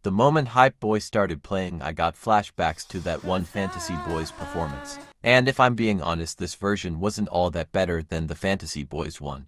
The moment Hype Boy started playing, I got flashbacks to that one Fantasy Boys performance. And if I'm being honest, this version wasn't all that better than the Fantasy Boys one.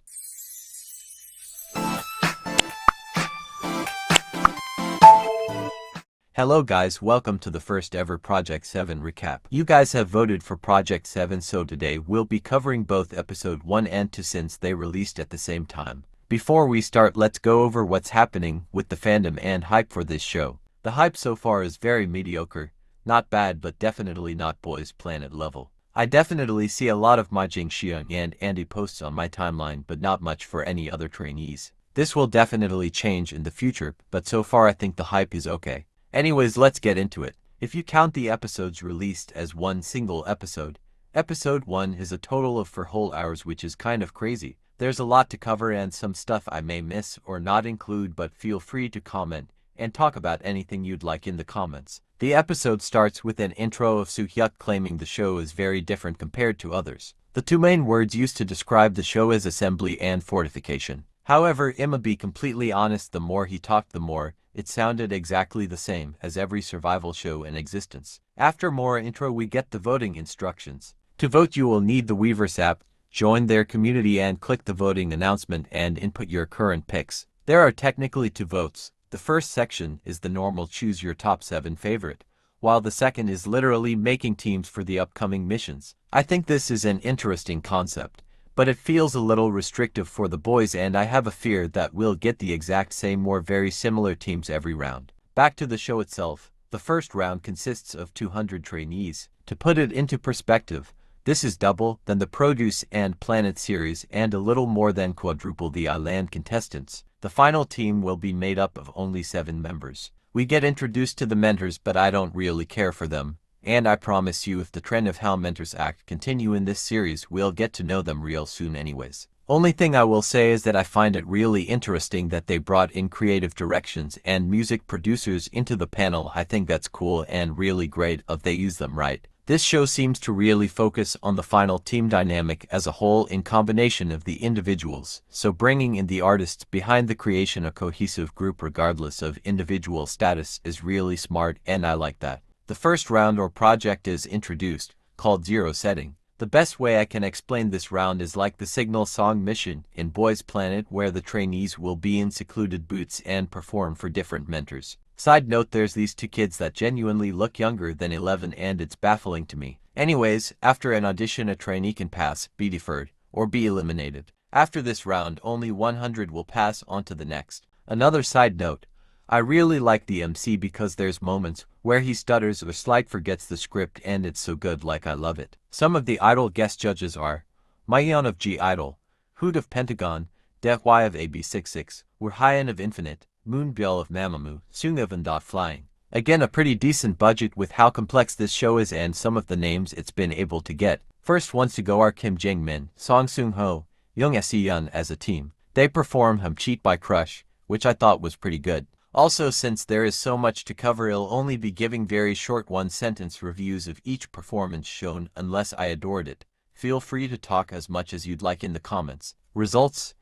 Hello guys, welcome to the first ever Project 7 recap. You guys have voted for Project 7, so today we'll be covering both episode 1 and 2 since they released at the same time. Before we start, let's go over what's happening with the fandom and hype for this show. The hype so far is very mediocre, not bad but definitely not Boys Planet level. I definitely see a lot of Majing Xiang and Andy posts on my timeline, but not much for any other trainees. This will definitely change in the future, but so far I think the hype is okay. Anyways, let's get into it. If you count the episodes released as one single episode, episode 1 is a total of 4 whole hours, which is kind of crazy. There's a lot to cover and some stuff I may miss or not include, but feel free to comment and talk about anything you'd like in the comments. The episode starts with an intro of Soo-hyuk claiming the show is very different compared to others. The two main words used to describe the show is assembly and fortification. However, I'ma be completely honest, the more he talked the more it sounded exactly the same as every survival show in existence. After more intro we get the voting instructions. To vote you will need the Weverse app, join their community and click the voting announcement and input your current picks. There are technically 2 votes. The first section is the normal choose your top 7 favorite, while the second is literally making teams for the upcoming missions. I think this is an interesting concept, but it feels a little restrictive for the boys, and I have a fear that we'll get the exact same or very similar teams every round. Back to the show itself, the first round consists of 200 trainees. To put it into perspective, this is double than the Produce and Planet series and a little more than quadruple the iland contestants. The final team will be made up of only 7 members. We get introduced to the mentors, but I don't really care for them. And I promise you, if the trend of how mentors act continue in this series, we'll get to know them real soon anyways. Only thing I will say is that I find it really interesting that they brought in creative directions and music producers into the panel. I think that's cool and really great if they use them right. This show seems to really focus on the final team dynamic as a whole in combination of the individuals, so bringing in the artists behind the creation of a cohesive group regardless of individual status is really smart, and I like that. The first round or project is introduced, called Zero Setting. The best way I can explain this round is like the Signal Song mission in Boys Planet, where the trainees will be in secluded booths and perform for different mentors. Side note, there's these 2 kids that genuinely look younger than 11 and it's baffling to me. Anyways, after an audition a trainee can pass, be deferred, or be eliminated. After this round only 100 will pass on to the next. Another side note, I really like the MC because there's moments where he stutters or slight forgets the script and it's so good, like I love it. Some of the Idol guest judges are Mayeon of G-Idol, Hoot of Pentagon, Deh Y of AB66, Hyen of Infinite, Moonbyul of Mamamoo, Seung of and Flying. Again, a pretty decent budget with how complex this show is and some of the names it's been able to get. First ones to go are Kim Jang-min, Song Seung-ho, Young Se-yeon as a team. They perform Hum Cheat by Crush, which I thought was pretty good. Also, since there is so much to cover, I'll only be giving very short 1-sentence reviews of each performance shown unless I adored it. Feel free to talk as much as you'd like in the comments. Results: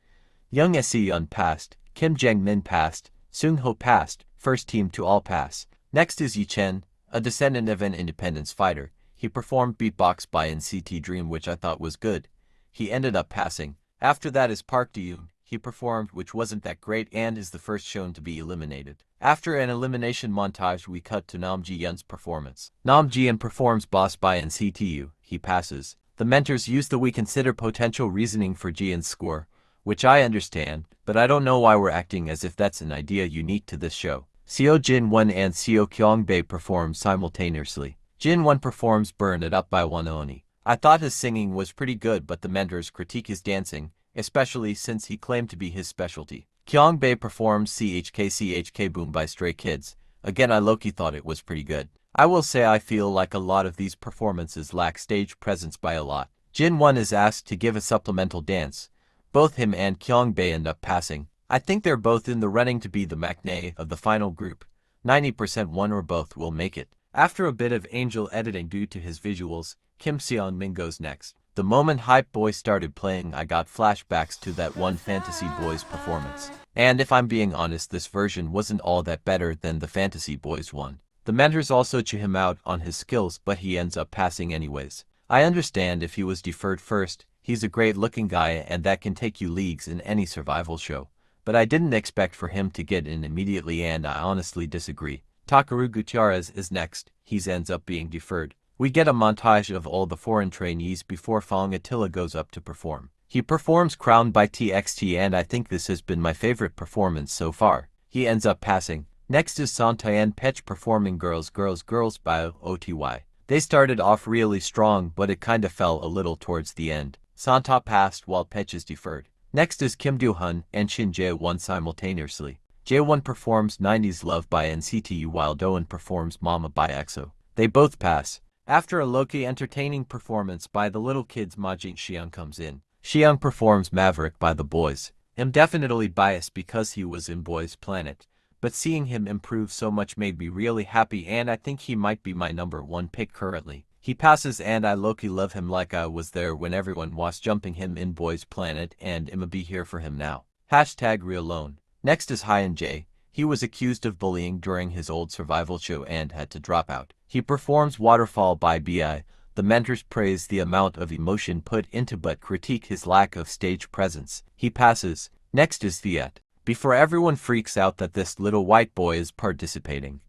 Young Se-yeon passed, Kim Jang-min passed, Seung-ho passed, first team to all pass. Next is Yi Chen, a descendant of an independence fighter. He performed Beatbox by NCT Dream, which I thought was good. He ended up passing. After that is Park Do-yoon. He performed, which wasn't that great, and is the first shown to be eliminated. After an elimination montage we cut to Nam Ji-yeon's performance. Nam Ji-yeon performs Boss by NCTU. He passes. The mentors use the we consider potential reasoning for Ji-yeon's score, which I understand, but I don't know why we're acting as if that's an idea unique to this show. Seo Jin-won and Seo Kyung-bae perform simultaneously. Jin-won performs Burn It Up by Wononi. I thought his singing was pretty good, but the mentors critique his dancing, especially since he claimed to be his specialty. Kyung-bae performs CHK Boom by Stray Kids. Again, I low-key thought it was pretty good. I will say I feel like a lot of these performances lack stage presence by a lot. Jin-won is asked to give a supplemental dance. Both him and Kyung-bae end up passing. I think they're both in the running to be the Mnet of the final group. 90% one or both will make it. After a bit of angel editing due to his visuals, Kim Seon-min goes next. The moment Hype Boy started playing, I got flashbacks to that one Fantasy Boys performance. And if I'm being honest, this version wasn't all that better than the Fantasy Boys one. The mentors also chew him out on his skills, but he ends up passing anyways. I understand if he was deferred first, he's a great looking guy and that can take you leagues in any survival show. But I didn't expect for him to get in immediately, and I honestly disagree. Takeru Gutierrez is next. He ends up being deferred. We get a montage of all the foreign trainees before Fong Attila goes up to perform. He performs Crowned by TXT, and I think this has been my favorite performance so far. He ends up passing. Next is Santayan Pech performing Girls Girls Girls by OTY. They started off really strong, but it kinda fell a little towards the end. Santa passed while Pech is deferred. Next is Kim Do-hun and Shin Jae-won simultaneously. Jae-won performs 90s Love by NCT while Do-hun performs Mama by EXO. They both pass. After a low-key entertaining performance by the little kids, Ma Jin-seung comes in. Seung performs Maverick by the boys. I'm definitely biased because he was in Boys Planet, but seeing him improve so much made me really happy, and I think he might be my #1 pick currently. He passes, and I low-key love him like I was there when everyone was jumping him in Boys Planet, and I'ma be here for him now. #realone. Next is Hyun Jae. He was accused of bullying during his old survival show and had to drop out. He performs Waterfall by BI. The mentors praise the amount of emotion put into but critique his lack of stage presence. He passes. Next is Fiat. Before everyone freaks out that this little white boy is participating.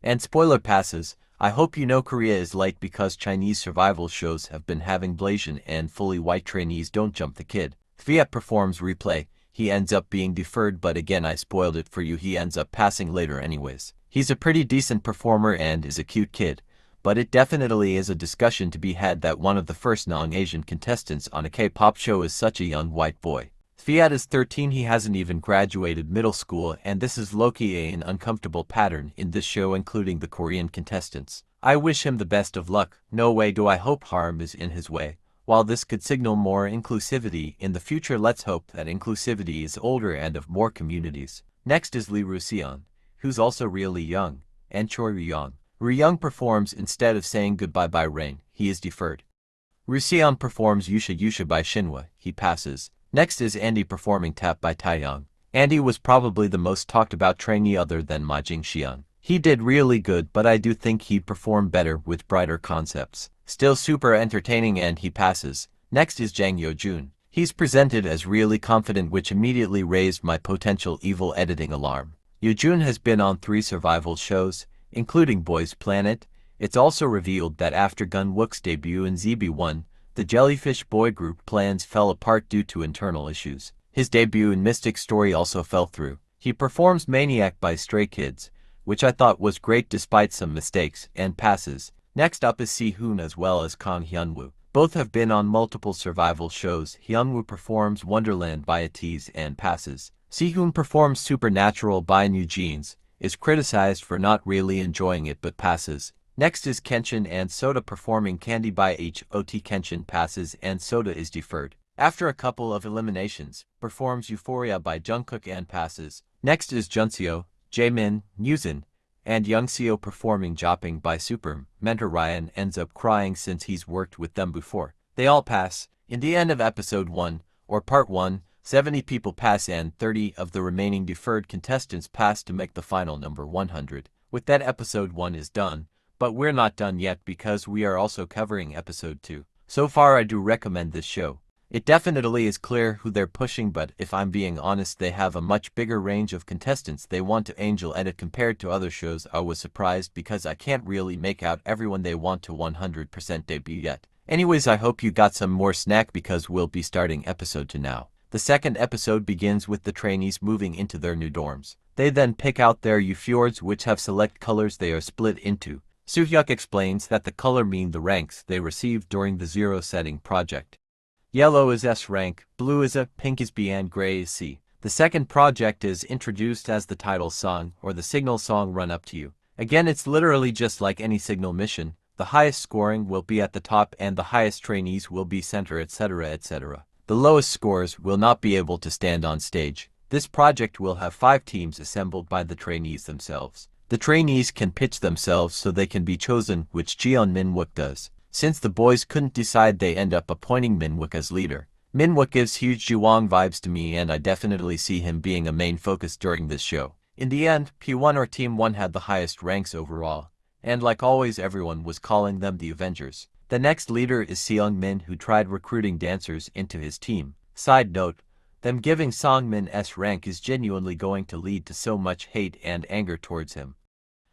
And spoiler passes. I hope you know Korea is late because Chinese survival shows have been having Blasian and fully white trainees don't jump the kid. Fiat performs Replay. He ends up being deferred, but again I spoiled it for you, he ends up passing later anyways. He's a pretty decent performer and is a cute kid, but it definitely is a discussion to be had that one of the first non-Asian contestants on a K-pop show is such a young white boy. Fiat is 13, he hasn't even graduated middle school, and this is low-key an uncomfortable pattern in this show, including the Korean contestants. I wish him the best of luck. No way do I hope harm is in his way. While this could signal more inclusivity in the future, let's hope that inclusivity is older and of more communities. Next is Lee Ruseon, who's also really young, and Choi Ryu-young. Ryu-young performs Instead of Saying Goodbye by Rain. He is deferred. Ruseon performs Yusha Yusha by Shinhwa. He passes. Next is Andy performing Tap by Taeyong. Andy was probably the most talked about trainee other than Ma Jin-seung. He did really good, but I do think he'd perform better with brighter concepts. Still super entertaining, and he passes. Next is Jang Yo-jun. He's presented as really confident, which immediately raised my potential evil editing alarm. Yo-jun has been on 3 survival shows, including Boys Planet. It's also revealed that after Gun-wook's debut in ZB1, the Jellyfish boy group plans fell apart due to internal issues. His debut in Mystic Story also fell through. He performs Maniac by Stray Kids, which I thought was great despite some mistakes, and passes. Next up is Si-hoon as well as Kang Hyunwoo. Both have been on multiple survival shows. Hyunwoo performs Wonderland by ATEEZ and passes. Si-hoon performs Supernatural by New Jeans, is criticized for not really enjoying it but passes. Next is Kenshin and Soda performing Candy by H.O.T. Kenshin passes and Soda is deferred. After a couple of eliminations, performs Euphoria by Jungkook and passes. Next is Junseo, Jaemin, Newson, and Youngseo performing Jopping by Super. Mentor Ryan ends up crying since he's worked with them before. They all pass. In the end of episode 1, or part 1, 70 people pass and 30 of the remaining deferred contestants pass to make the final number 100. With that, episode 1 is done. But we're not done yet because we are also covering episode 2. So far I do recommend this show. It definitely is clear who they're pushing, but if I'm being honest, they have a much bigger range of contestants they want to angel edit compared to other shows. I was surprised because I can't really make out everyone they want to 100% debut yet. Anyways, I hope you got some more snack because we'll be starting episode 2 now. The second episode begins with the trainees moving into their new dorms. They then pick out their U-fjords, which have select colors they are split into. Soo-hyuk explains that the color mean the ranks they received during the zero setting project. Yellow is S rank, blue is A, pink is B, and gray is C. The second project is introduced as the title song or the signal song Run Up to You. Again, it's literally just like any signal mission. The highest scoring will be at the top and the highest trainees will be center, etc., etc. The lowest scores will not be able to stand on stage. This project will have 5 teams assembled by the trainees themselves. The trainees can pitch themselves so they can be chosen, which Jeon Min-wook does. Since the boys couldn't decide, they end up appointing Min-wook as leader. Minwook gives huge Juwang vibes to me, and I definitely see him being a main focus during this show. In the end, P1 or Team 1 had the highest ranks overall, and like always everyone was calling them the Avengers. The next leader is Seungmin, who tried recruiting dancers into his team. Side note, them giving Seungmin S rank is genuinely going to lead to so much hate and anger towards him.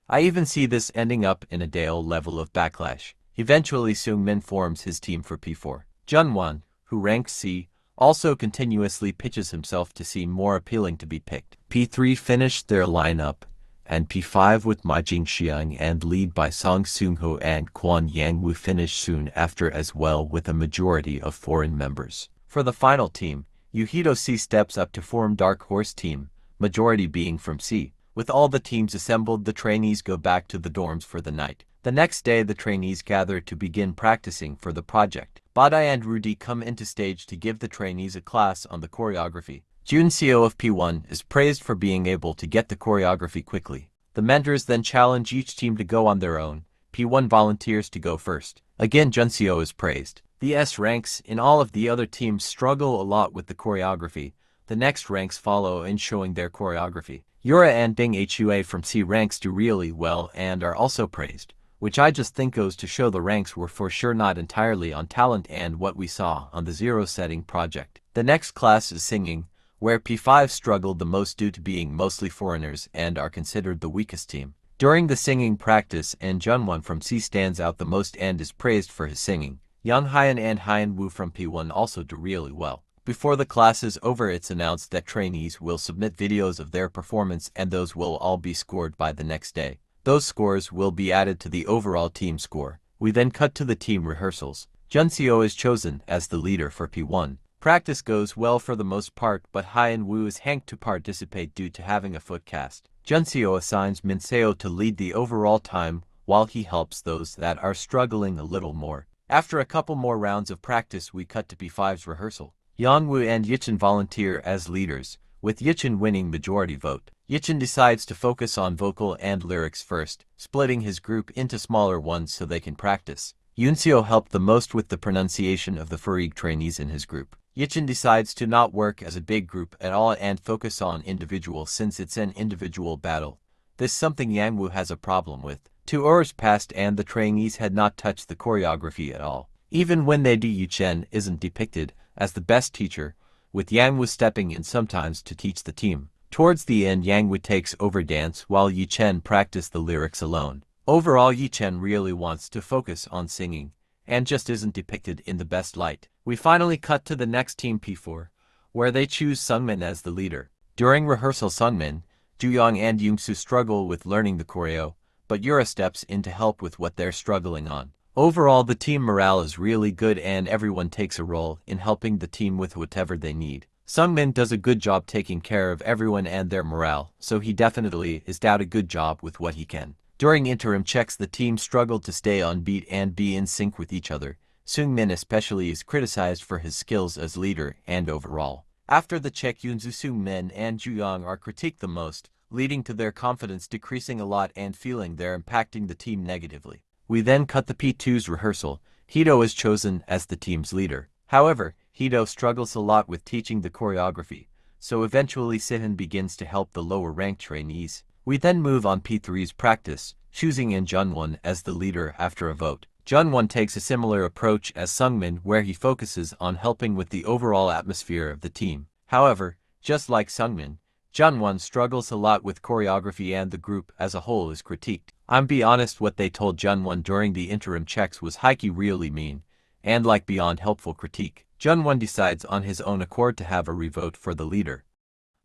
I even see this ending up in a Dale level of backlash. Eventually Seungmin forms his team for P4. Junwon, who ranks C, also continuously pitches himself to seem more appealing to be picked. P3 finished their lineup, and P5 with Ma Jingxiang and lead by Song Seung-ho and Kwon Yang-woo finished soon after as well, with a majority of foreign members. For the final team, Yuhito C steps up to form Dark Horse team, majority being from C. With all the teams assembled, the trainees go back to the dorms for the night. The next day the trainees gather to begin practicing for the project. Badai and Rudy come into stage to give the trainees a class on the choreography. Junseo of P1 is praised for being able to get the choreography quickly. The mentors then challenge each team to go on their own. P1 volunteers to go first. Again Junseo is praised. The S ranks in all of the other teams struggle a lot with the choreography. The next ranks follow in showing their choreography. Yura and Ding Hua from C ranks do really well and are also praised, which I just think goes to show the ranks were for sure not entirely on talent and what we saw on the Zero Setting project. The next class is singing, where P5 struggled the most due to being mostly foreigners and are considered the weakest team. During the singing practice, and Junwon from C stands out the most and is praised for his singing. Young Hyan and Hyan Woo from P1 also do really well. Before the class is over, it's announced that trainees will submit videos of their performance and those will all be scored by the next day. Those scores will be added to the overall team score. We then cut to the team rehearsals. Junseo is chosen as the leader for P1. Practice goes well for the most part, but Hyan Woo is hanked to participate due to having a foot cast. Junseo assigns Minseo to lead the overall time while he helps those that are struggling a little more. After a couple more rounds of practice, we cut to P5's rehearsal. Yongwoo and Yichin volunteer as leaders, with Yichin winning majority vote. Yichin decides to focus on vocal and lyrics first, splitting his group into smaller ones so they can practice. Yunseo helped the most with the pronunciation of the Farig trainees in his group. Yichin decides to not work as a big group at all and focus on individual since it's an individual battle. This is something Yangwoo has a problem with. 2 hours passed and the trainees had not touched the choreography at all. Even when they do, Yuchen isn't depicted as the best teacher, with Yangwoo stepping in sometimes to teach the team. Towards the end, Yangwoo takes over dance while Yuchen practiced the lyrics alone. Overall, Yuchen really wants to focus on singing, and just isn't depicted in the best light. We finally cut to the next team, P4, where they choose Seungmin as the leader. During rehearsal, Seungmin, Juyong and Yoongsu struggle with learning the choreo, but Yura steps in to help with what they're struggling on. Overall, the team morale is really good and everyone takes a role in helping the team with whatever they need. Seungmin does a good job taking care of everyone and their morale, so he definitely is doing a good job with what he can. During interim checks, the team struggled to stay on beat and be in sync with each other. Seungmin especially is criticized for his skills as leader and overall. After the check, Yoonsu, Seungmin and Juyong are critiqued the most, leading to their confidence decreasing a lot and feeling they're impacting the team negatively. We then cut the P2's rehearsal. Hito is chosen as the team's leader. However, Hito struggles a lot with teaching the choreography, so eventually Sihan begins to help the lower-ranked trainees. We then move on P3's practice, choosing in Junwon as the leader after a vote. Junwon takes a similar approach as Seungmin, where he focuses on helping with the overall atmosphere of the team. However, just like Seungmin, Junwon struggles a lot with choreography and the group as a whole is critiqued. I'm be honest, what they told Junwon during the interim checks was hikey really mean, and like beyond helpful critique. Junwon decides on his own accord to have a revote for the leader.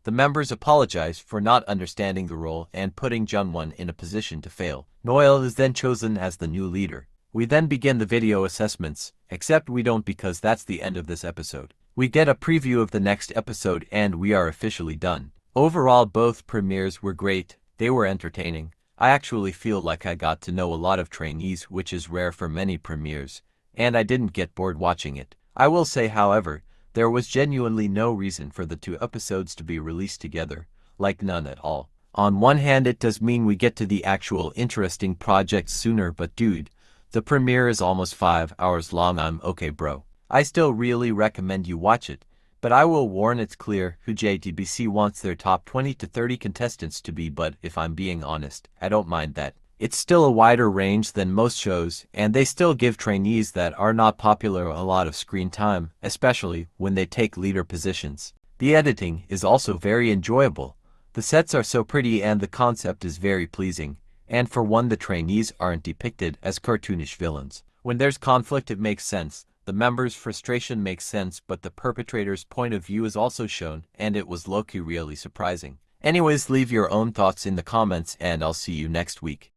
The members apologize for not understanding the role and putting Junwon in a position to fail. Noel is then chosen as the new leader. We then begin the video assessments, except we don't because that's the end of this episode. We get a preview of the next episode and we are officially done. Overall, both premieres were great, they were entertaining. I actually feel like I got to know a lot of trainees, which is rare for many premieres, and I didn't get bored watching it. I will say, however, there was genuinely no reason for the 2 episodes to be released together, like none at all. On one hand, it does mean we get to the actual interesting projects sooner, but dude, the premiere is almost 5 hours long. I'm okay, bro. I still really recommend you watch it, but I will warn it's clear who JTBC wants their top 20 to 30 contestants to be, but if I'm being honest, I don't mind that. It's still a wider range than most shows, and they still give trainees that are not popular a lot of screen time, especially when they take leader positions. The editing is also very enjoyable. The sets are so pretty and the concept is very pleasing, and for one, the trainees aren't depicted as cartoonish villains. When there's conflict, it makes sense. The members' frustration makes sense, but the perpetrator's point of view is also shown, and it was low-key really surprising. Anyways, leave your own thoughts in the comments and I'll see you next week.